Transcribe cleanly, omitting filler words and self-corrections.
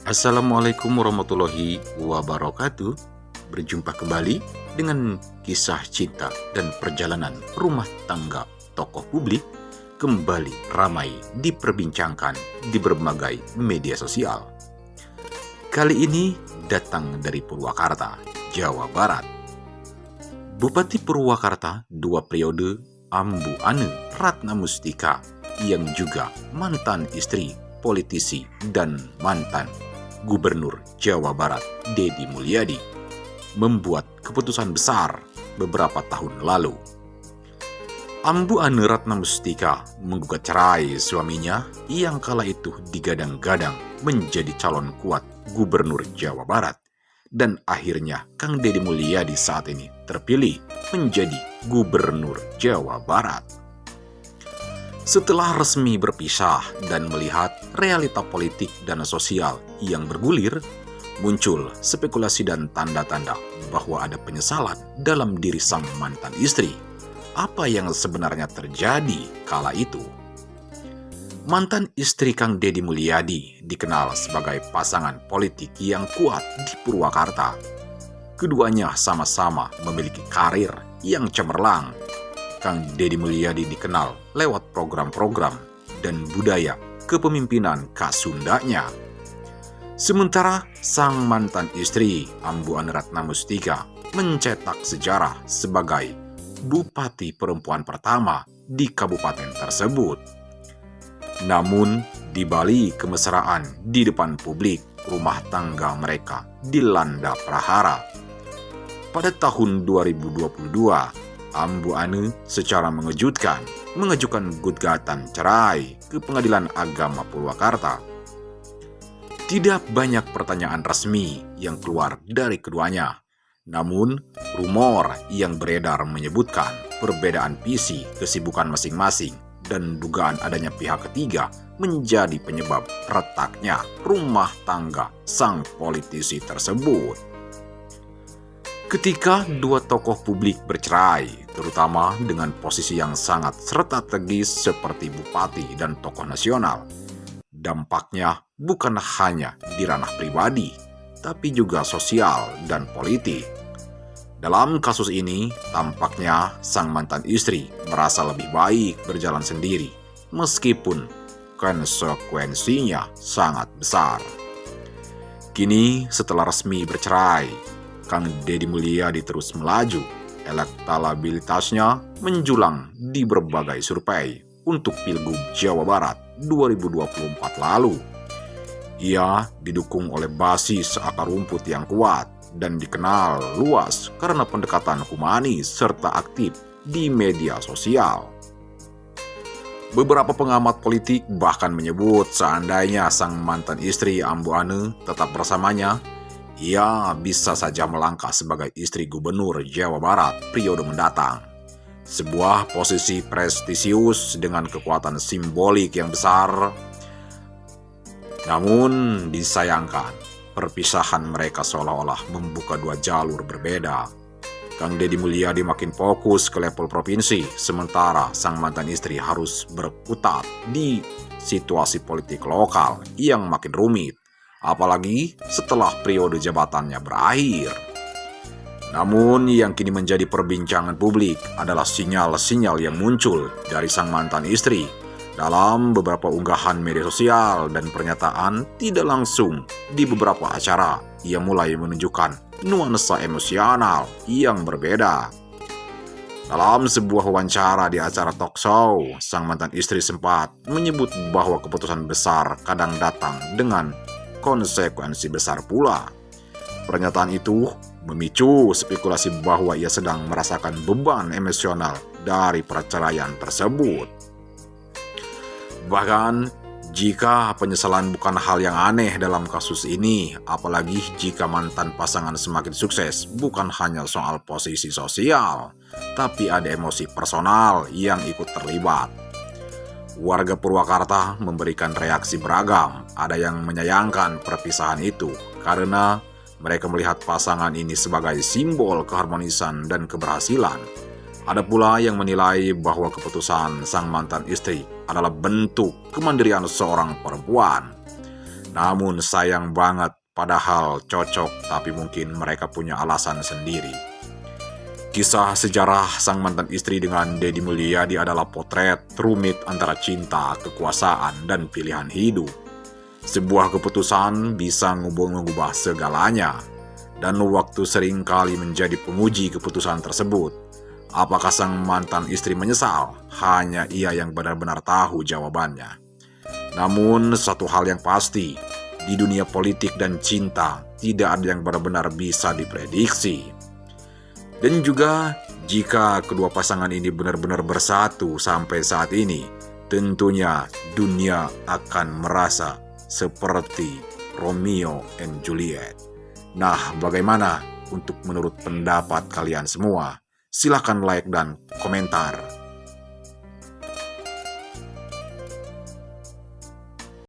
Assalamualaikum warahmatullahi wabarakatuh. Berjumpa kembali dengan kisah cinta dan perjalanan rumah tangga tokoh publik kembali ramai diperbincangkan di berbagai media sosial. Kali ini datang dari Purwakarta, Jawa Barat. Bupati Purwakarta 2 periode, Ambu Ane Ratnamustika, yang juga mantan istri politisi dan mantan Gubernur Jawa Barat Deddy Mulyadi, membuat keputusan besar beberapa tahun lalu. Ambu Ane Ratnamustika menggugat cerai suaminya yang kala itu digadang-gadang menjadi calon kuat Gubernur Jawa Barat, dan akhirnya Kang Deddy Mulyadi saat ini terpilih menjadi Gubernur Jawa Barat. Setelah resmi berpisah dan melihat realita politik dan sosial yang bergulir, muncul spekulasi dan tanda-tanda bahwa ada penyesalan dalam diri sang mantan istri. Apa yang sebenarnya terjadi kala itu? Mantan istri Kang Deddy Mulyadi dikenal sebagai pasangan politik yang kuat di Purwakarta. Keduanya sama-sama memiliki karir yang cemerlang. Kang Deddy Mulyadi dikenal lewat program-program dan budaya kepemimpinan khas Sundanya. Sementara sang mantan istri Ambu Ane Ratnamustika mencetak sejarah sebagai bupati perempuan pertama di kabupaten tersebut. Namun, di balik kemesraan di depan publik, rumah tangga mereka dilanda prahara. Pada tahun 2022, Ambu Ane secara mengejutkan mengajukan gugatan cerai ke Pengadilan Agama Purwakarta. Tidak banyak pertanyaan resmi yang keluar dari keduanya, namun rumor yang beredar menyebutkan perbedaan visi, kesibukan masing-masing, dan dugaan adanya pihak ketiga menjadi penyebab retaknya rumah tangga sang politisi tersebut. Ketika dua tokoh publik bercerai, terutama dengan posisi yang sangat strategis seperti bupati dan tokoh nasional, dampaknya bukan hanya di ranah pribadi, tapi juga sosial dan politik. Dalam kasus ini, tampaknya sang mantan istri merasa lebih baik berjalan sendiri, meskipun konsekuensinya sangat besar. Kini, setelah resmi bercerai, Kang Deddy Mulyadi terus melaju. Elektabilitasnya menjulang di berbagai survei untuk Pilgub Jawa Barat 2024 lalu. Ia didukung oleh basis akar rumput yang kuat dan dikenal luas karena pendekatan humanis serta aktif di media sosial. Beberapa pengamat politik bahkan menyebut seandainya sang mantan istri Ambu Ane tetap bersamanya, ia bisa saja melangkah sebagai istri Gubernur Jawa Barat periode mendatang. Sebuah posisi prestisius dengan kekuatan simbolik yang besar. Namun disayangkan, perpisahan mereka seolah-olah membuka dua jalur berbeda. Kang Deddy Mulyadi makin fokus ke level provinsi, sementara sang mantan istri harus berkutat di situasi politik lokal yang makin rumit, apalagi setelah periode jabatannya berakhir. Namun yang kini menjadi perbincangan publik adalah sinyal-sinyal yang muncul dari sang mantan istri. Dalam beberapa unggahan media sosial dan pernyataan tidak langsung di beberapa acara, ia mulai menunjukkan nuansa emosional yang berbeda. Dalam sebuah wawancara di acara talk show, sang mantan istri sempat menyebut bahwa keputusan besar kadang datang dengan konsekuensi besar pula. Pernyataan itu memicu spekulasi bahwa ia sedang merasakan beban emosional dari perceraian tersebut. Bahkan, jika penyesalan bukan hal yang aneh dalam kasus ini, apalagi jika mantan pasangan semakin sukses, bukan hanya soal posisi sosial, tapi ada emosi personal yang ikut terlibat. Warga Purwakarta memberikan reaksi beragam. Ada yang menyayangkan perpisahan itu karena mereka melihat pasangan ini sebagai simbol keharmonisan dan keberhasilan. Ada pula yang menilai bahwa keputusan sang mantan istri adalah bentuk kemandirian seorang perempuan. Namun sayang banget, padahal cocok, tapi mungkin mereka punya alasan sendiri. Kisah sejarah sang mantan istri dengan Deddy Mulyadi adalah potret rumit antara cinta, kekuasaan, dan pilihan hidup. Sebuah keputusan bisa mengubah segalanya, dan waktu seringkali menjadi penguji keputusan tersebut. Apakah sang mantan istri menyesal? Hanya ia yang benar-benar tahu jawabannya. Namun satu hal yang pasti, di dunia politik dan cinta tidak ada yang benar-benar bisa diprediksi. Dan juga jika kedua pasangan ini benar-benar bersatu sampai saat ini, tentunya dunia akan merasa seperti Romeo and Juliet. Nah, bagaimana untuk menurut pendapat kalian semua? Silahkan like dan komentar.